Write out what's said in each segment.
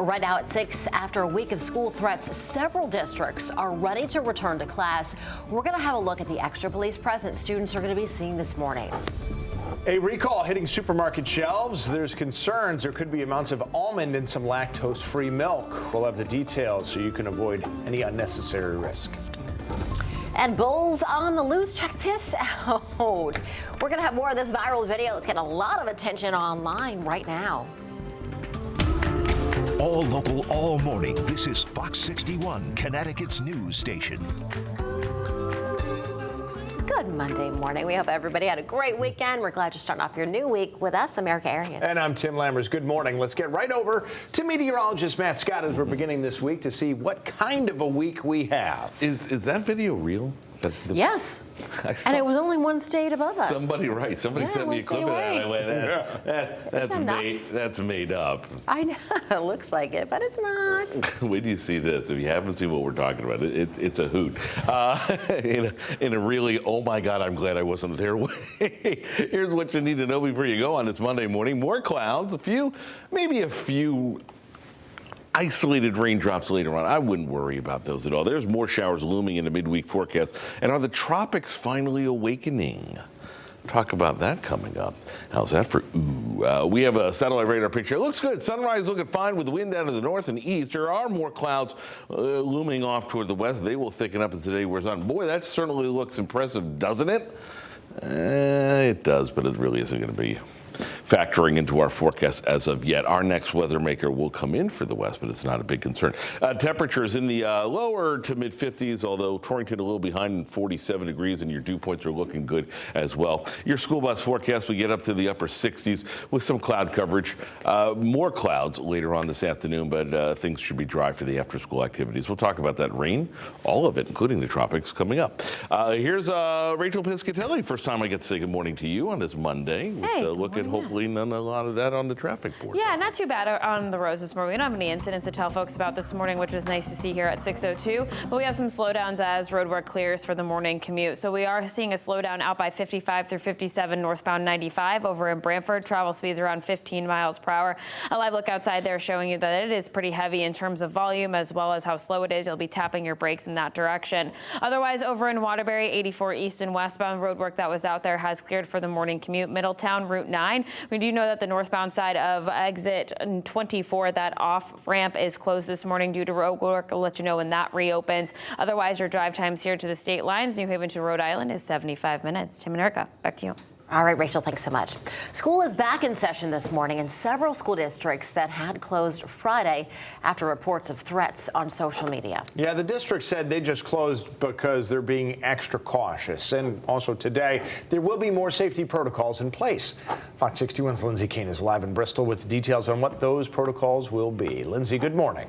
Right now at 6, after a week of school threats, several districts are ready to return to class. We're going to have a look at the extra police presence students are going to be seeing this morning. A recall hitting supermarket shelves. There's concerns there could be amounts of almond and some lactose-free milk. We'll have the details so you can avoid any unnecessary risk. And bulls on the loose. Check this out. We're going to have more of this viral video. It's getting a lot of attention online right now. All local, all morning. This is Fox 61, Connecticut's news station. Good Monday morning. We hope everybody had a great weekend. We're glad you're starting off your new week with us, America Arias. And I'm Tim Lammers. Good morning. Let's get right over to meteorologist Matt Scott as we're beginning this week to see what kind of a week we have. Is that video real? Yes. And it was only one state above us. Somebody sent me a clip of that, and I went, that's made up. I know. It looks like it, but it's not. Wait do you see this? If you haven't seen what we're talking about, it's a hoot. In a really, oh my God, I'm glad I wasn't there way. Here's what you need to know before you go on this Monday morning. More clouds, maybe a few isolated raindrops later on. I wouldn't worry about those at all. There's more showers looming in the midweek forecast. And are the tropics finally awakening? Talk about that coming up. How's that for ooh? We have a satellite radar picture. It looks good. Sunrise looking fine with the wind out of the north and east. There are more clouds looming off toward the west. They will thicken up as the day wears on. Boy, that certainly looks impressive, doesn't it? It does, but it really isn't going to be factoring into our forecast as of yet. Our next weather maker will come in for the west, but it's not a big concern. Temperatures in the lower to mid 50s, although Torrington a little behind in 47 degrees, and your dew points are looking good as well. Your school bus forecast will get up to the upper 60s with some cloud coverage. More clouds later on this afternoon, but things should be dry for the after school activities. We'll talk about that rain, all of it, including the tropics, coming up. Here's Rachel Piscatelli. First time I get to say good morning to you on this Monday. Hey, look at hopefully a lot of that on the traffic board. Yeah, not too bad on the roads this morning. We don't have any incidents to tell folks about this morning, which is nice to see here at 6:02. But we have some slowdowns as road work clears for the morning commute. So we are seeing a slowdown out by 55 through 57 northbound 95 over in Brantford. Travel speeds around 15 miles per hour. A live look outside there showing you that it is pretty heavy in terms of volume as well as how slow it is. You'll be tapping your brakes in that direction. Otherwise, over in Waterbury, 84 east and westbound road work that was out there has cleared for the morning commute. Middletown, Route 9. We do know that the northbound side of exit 24, that off ramp is closed this morning due to road work. I'll let you know when that reopens. Otherwise, your drive times here to the state lines, New Haven to Rhode Island, is 75 minutes. Tim and Erica, back to you. All right, Rachel, thanks so much. School is back in session this morning in several school districts that had closed Friday after reports of threats on social media. Yeah, the district said they just closed because they're being extra cautious. And also today, there will be more safety protocols in place. Fox 61's Lindsay Kane is live in Bristol with details on what those protocols will be. Lindsay, good morning.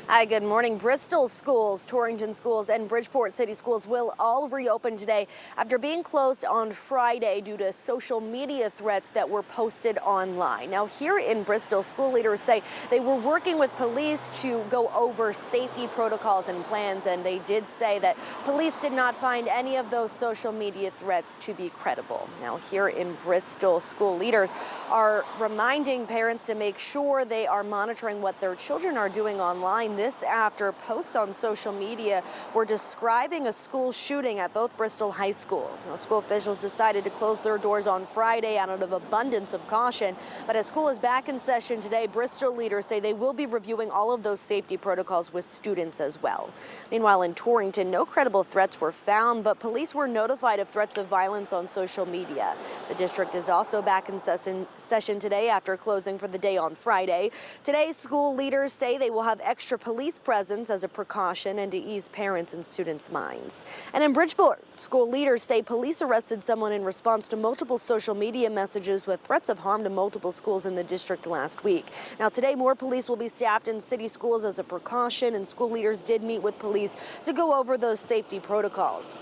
Hi, good morning. Bristol schools, Torrington schools, and Bridgeport City schools will all reopen today after being closed on Friday due to social media threats that were posted online. Now, here in Bristol, school leaders say they were working with police to go over safety protocols and plans, and they did say that police did not find any of those social media threats to be credible. Now, here in Bristol, school leaders are reminding parents to make sure they are monitoring what their children are doing online. This after posts on social media were describing a school shooting at both Bristol high schools. Now, school officials decided to close their doors on Friday out of abundance of caution. But as school is back in session today, Bristol leaders say they will be reviewing all of those safety protocols with students as well. Meanwhile, in Torrington, no credible threats were found, but police were notified of threats of violence on social media. The district is also back in session today after closing for the day on Friday. Today, school leaders say they will have extra police presence as a precaution and to ease parents and students' minds. And in Bridgeport, school leaders say police arrested someone in response to multiple social media messages with threats of harm to multiple schools in the district last week. Now, today, more police will be staffed in city schools as a precaution, and school leaders did meet with police to go over those safety protocols.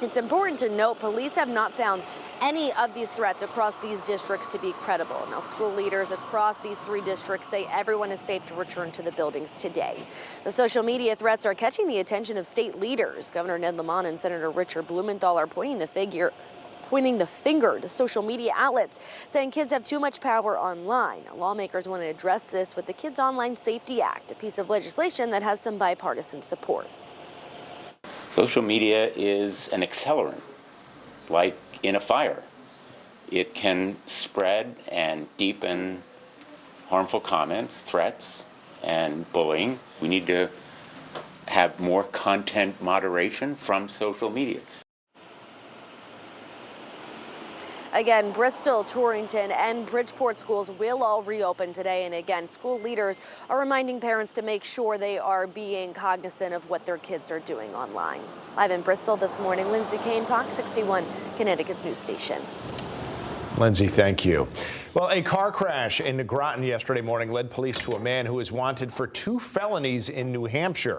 It's important to note police have not found any of these threats across these districts to be credible. Now, school leaders across these three districts say everyone is safe to return to the buildings today. The social media threats are catching the attention of state leaders. Governor Ned Lamont and Senator Richard Blumenthal are pointing the pointing the finger to social media outlets, saying kids have too much power online. Lawmakers want to address this with the Kids Online Safety Act, a piece of legislation that has some bipartisan support. Social media is an accelerant, like in a fire. It can spread and deepen harmful comments, threats, and bullying. We need to have more content moderation from social media. Again, Bristol, Torrington, and Bridgeport schools will all reopen today. And again, school leaders are reminding parents to make sure they are being cognizant of what their kids are doing online. Live in Bristol this morning, Lindsay Kane, Fox 61, Connecticut's news station. Lindsay, thank you. Well, a car crash in Groton yesterday morning led police to a man who is wanted for 2 felonies in New Hampshire.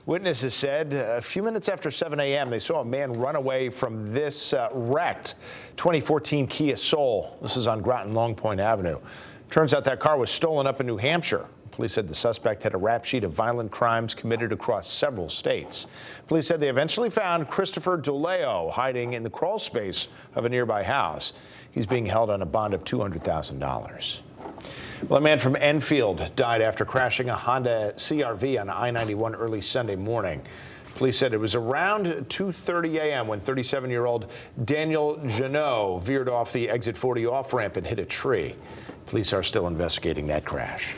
Witnesses said a few minutes after 7 a.m. they saw a man run away from this wrecked 2014 Kia Soul. This is on Groton Long Point Avenue. Turns out that car was stolen up in New Hampshire. Police said the suspect had a rap sheet of violent crimes committed across several states. Police said they eventually found Christopher DeLeo hiding in the crawl space of a nearby house. He's being held on a bond of $200,000. Well, a man from Enfield died after crashing a Honda CR-V on I-91 early Sunday morning. Police said it was around 2:30 a.m. when 37-year-old Daniel Janot veered off the exit 40 off-ramp and hit a tree. Police are still investigating that crash.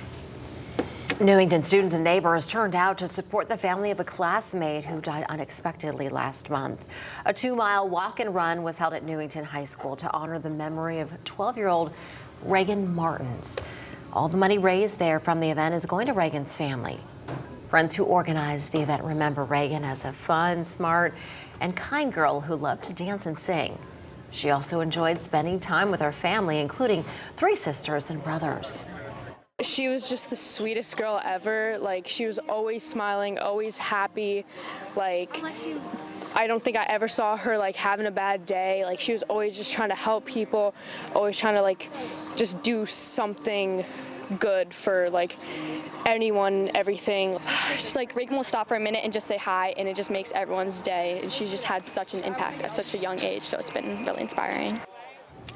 Newington students and neighbors turned out to support the family of a classmate who died unexpectedly last month. A 2-mile walk and run was held at Newington High School to honor the memory of 12-year-old Reagan Martins. All the money raised there from the event is going to Reagan's family. Friends who organized the event remember Reagan as a fun, smart, and kind girl who loved to dance and sing. She also enjoyed spending time with her family, including 3 sisters and brothers. She was just the sweetest girl ever. Like, she was always smiling, always happy. Like, I don't think I ever saw her like having a bad day. Like, she was always just trying to help people, always trying to like just do something good for like anyone, everything. Just like Reagan will stop for a minute and just say hi, and it just makes everyone's day. And she just had such an impact at such a young age, so it's been really inspiring.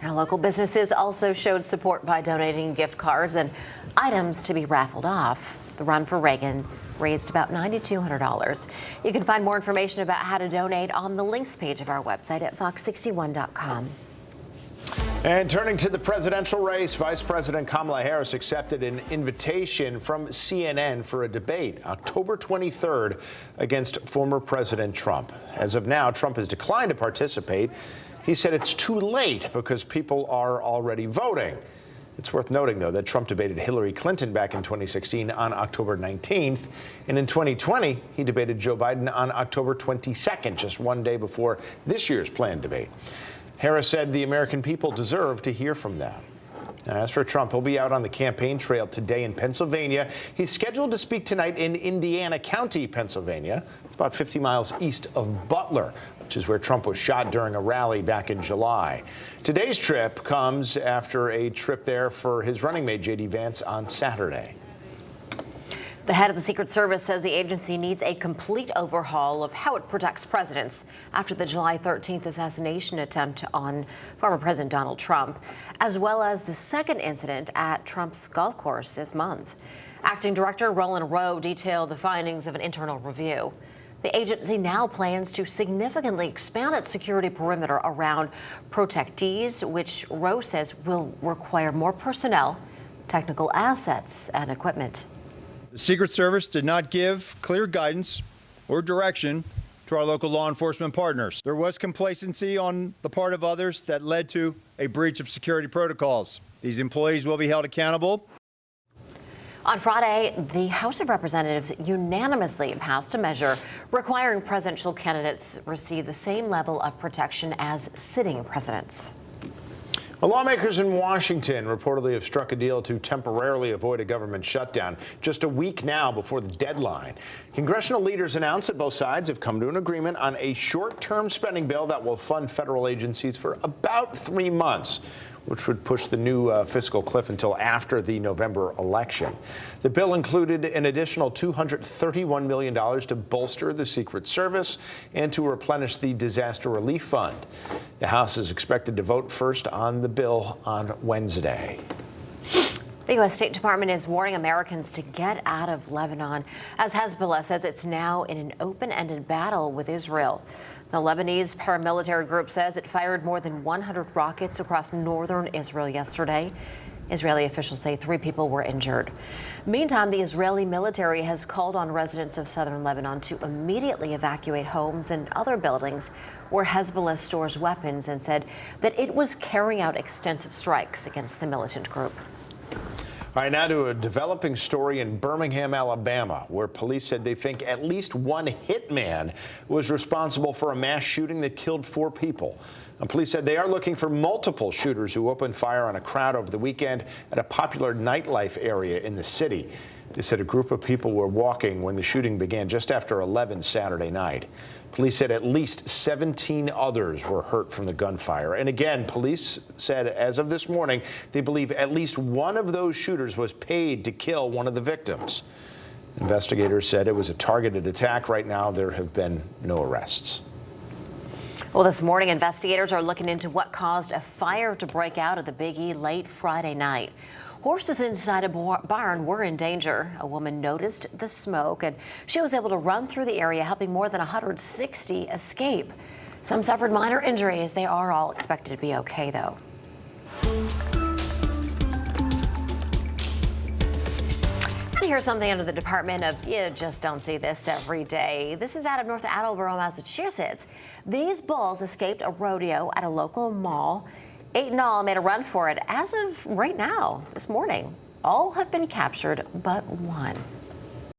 Now, local businesses also showed support by donating gift cards and items to be raffled off. The Run for Reagan raised about $9,200. You can find more information about how to donate on the links page of our website at fox61.com. And turning to the presidential race, Vice President Kamala Harris accepted an invitation from CNN for a debate October 23rd against former President Trump. As of now, Trump has declined to participate. He said it's too late because people are already voting. It's worth noting, though, that Trump debated Hillary Clinton back in 2016 on October 19th. And in 2020, he debated Joe Biden on October 22nd, just one day before this year's planned debate. Harris said the American people deserve to hear from them. Now, as for Trump, he'll be out on the campaign trail today in Pennsylvania. He's scheduled to speak tonight in Indiana County, Pennsylvania. It's about 50 miles east of Butler, which is where Trump was shot during a rally back in July. Today's trip comes after a trip there for his running mate, J.D. Vance, on Saturday. The head of the Secret Service says the agency needs a complete overhaul of how it protects presidents after the July 13th assassination attempt on former President Donald Trump, as well as the second incident at Trump's golf course this month. Acting Director Roland Rowe detailed the findings of an internal review. The agency now plans to significantly expand its security perimeter around protectees, which Rowe says will require more personnel, technical assets, and equipment. The Secret Service did not give clear guidance or direction to our local law enforcement partners. There was complacency on the part of others that led to a breach of security protocols. These employees will be held accountable. On Friday, the House of Representatives unanimously passed a measure requiring presidential candidates receive the same level of protection as sitting presidents. Well, lawmakers in Washington reportedly have struck a deal to temporarily avoid a government shutdown just a week now before the deadline. Congressional leaders announced that both sides have come to an agreement on a short-term spending bill that will fund federal agencies for about 3 months. which would push the new fiscal cliff until after the November election. The bill included an additional $231 million to bolster the Secret Service and to replenish the Disaster Relief Fund. The House is expected to vote first on the bill on Wednesday. The U.S. State Department is warning Americans to get out of Lebanon, as Hezbollah says it's now in an open-ended battle with Israel. The Lebanese paramilitary group says it fired more than 100 rockets across northern Israel yesterday. Israeli officials say 3 people were injured. Meantime, the Israeli military has called on residents of southern Lebanon to immediately evacuate homes and other buildings where Hezbollah stores weapons, and said that it was carrying out extensive strikes against the militant group. All right, now to a developing story in Birmingham, Alabama, where police said they think at least one hitman was responsible for a mass shooting that killed 4 people. And police said they are looking for multiple shooters who opened fire on a crowd over the weekend at a popular nightlife area in the city. They said a group of people were walking when the shooting began just after 11 Saturday night. Police said at least 17 others were hurt from the gunfire. And again, police said as of this morning, they believe at least one of those shooters was paid to kill one of the victims. Investigators said it was a targeted attack. Right now, there have been no arrests. Well, this morning, investigators are looking into what caused a fire to break out at the Big E late Friday night. Horses inside a barn were in danger. A woman noticed the smoke, and she was able to run through the area, helping more than 160 escape. Some suffered minor injuries. They are all expected to be okay, though. And here's something under the Department of, you just don't see this every day. This is out of North Attleboro, Massachusetts. These bulls escaped a rodeo at a local mall. 8 in all made a run for it. As of right now, this morning, all have been captured but one.